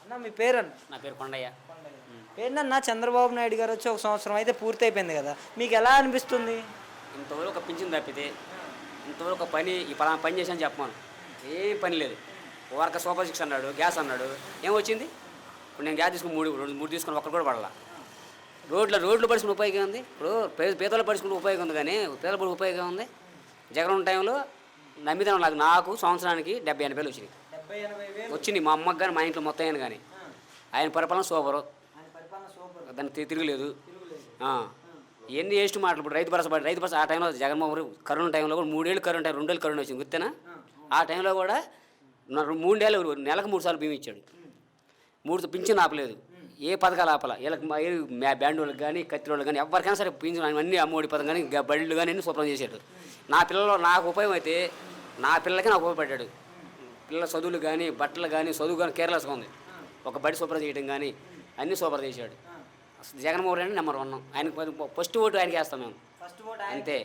అన్న మీ పేరన్న నా పేరు కొండయ్య. ఏంటన్నా చంద్రబాబు నాయుడు గారు వచ్చి 1 సంవత్సరం అయితే పూర్తి అయిపోయింది కదా, మీకు ఎలా అనిపిస్తుంది? ఇంతవరకు ఒక పింఛన్ తప్పితే ఇంతవరకు ఒక పని ఈ పలానా పని చేశాను చెప్పాను. ఏం పని లేదు. వర్క సూపర్ సిక్స్ అన్నాడు, గ్యాస్ అన్నాడు, ఏం వచ్చింది? ఇప్పుడు నేను గ్యాస్ తీసుకుని మూడు తీసుకుని ఒక్కడు కూడా పడాల. రోడ్లు పడుచుకుని ఉపయోగం ఉంది. ఇప్పుడు పేదలు పడుచుకుంటే ఉపయోగం ఉంది, కానీ పేదల పడి ఉపయోగం ఉంది. జగన్ ఉన్న టైంలో నమ్మిదాం నాకు సంవత్సరానికి 70-80 వేలు వచ్చినాయి. వచ్చినాయి మా అమ్మకి కానీ మా ఇంట్లో మొత్తం అయినా కానీ. ఆయన పరిపాలన సూపరు, దానికి తిరగలేదు. ఎన్ని వేస్ట్ మాటలు. ఇప్పుడు రైతు భరోసా ఆ టైంలో జగన్మోహన్ కరోనా టైంలో కూడా 3 ఏళ్ళు కరోనా 2 ఏళ్ళు కరోనా వచ్చింది గుర్తేనా? ఆ టైంలో కూడా 3 ఏళ్ళు నెలకు 3 సార్లు బియ్యం ఇచ్చాడు. 3 పింఛన్ ఆపలేదు, ఏ పథకాలు ఆపల. వీళ్ళకి బ్యాండ్ వాళ్ళకి కానీ కత్తి వాళ్ళకి కానీ ఎవరికైనా సరే పింఛన్ అన్ని అమ్మఒడి పథకం కానీ బళ్ళు కానీ అన్ని శుభ్రం చేశాడు. నా పిల్లలు నాకు ఉపయోగం అయితే నా పిల్లలకి నాకు ఉపయోగపడ్డాడు. పిల్లల చదువులు కానీ బట్టలు కానీ చదువు కానీ కేర్లెస్గా ఉంది. ఒక బడి శుభ్రం చేయడం కానీ అన్నీ శుభ్రం చేశాడు. జగన్మోహన్ రెడ్డి నెంబర్ 1. ఆయన ఫస్ట్ ఓటు ఆయనకి వేస్తాం మేము, అంతే.